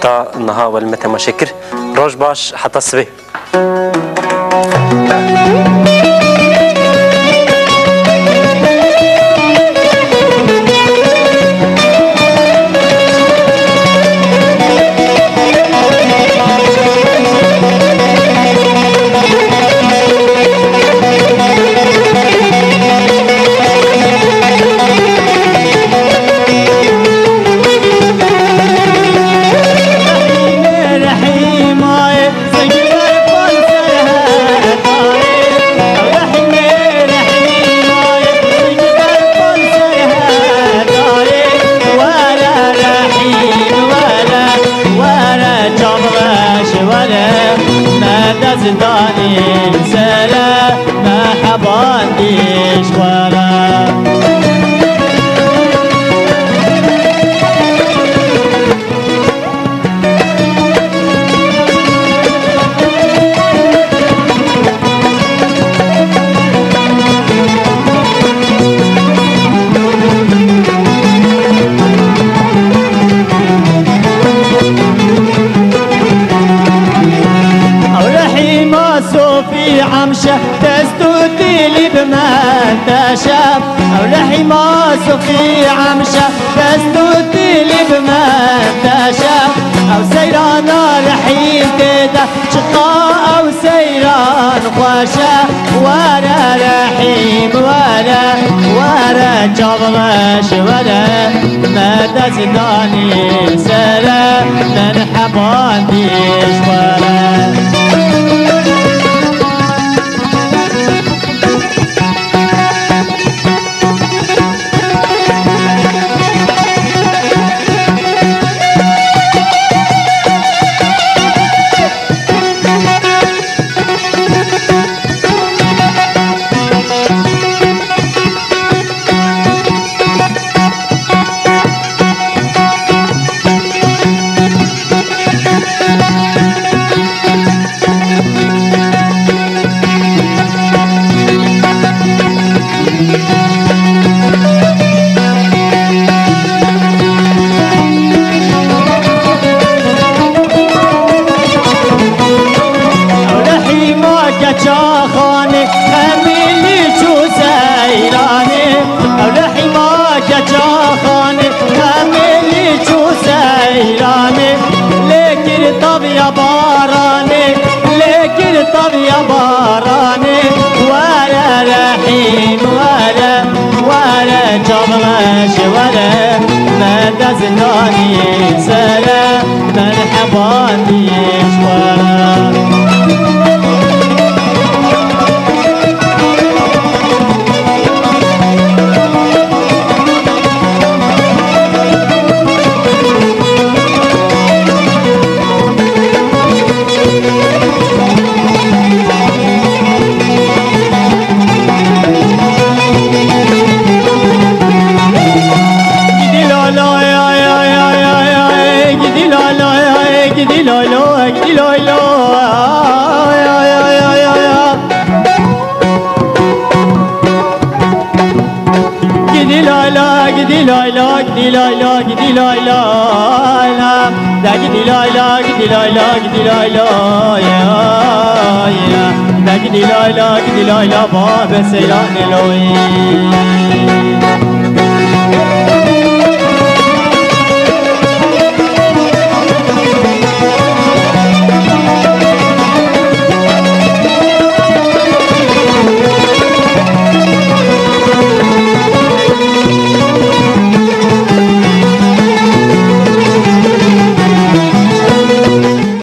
تا نها والمتى مشكر روج باش حتى الصبي. زداني سلا ما حبانديش ولا في عمشة تستوتي لي بما تشاف أو لحما في عمشة تستوتي لي بما تشاف أو سيران رحيم كده شقاء أو سيران خوشة ولا رحيم ولا جبغش ولا ما تزداني سلام من حبانديش ولا خاني خميلي شو سيراني أو لحي ما خاني خميلي شو سيراني لكن طب يا باراني لكن طب يا باراني ولا رحيم ولا جبغش ولا ما دزناني سلام من حبانيش ولا باب سيلان لوي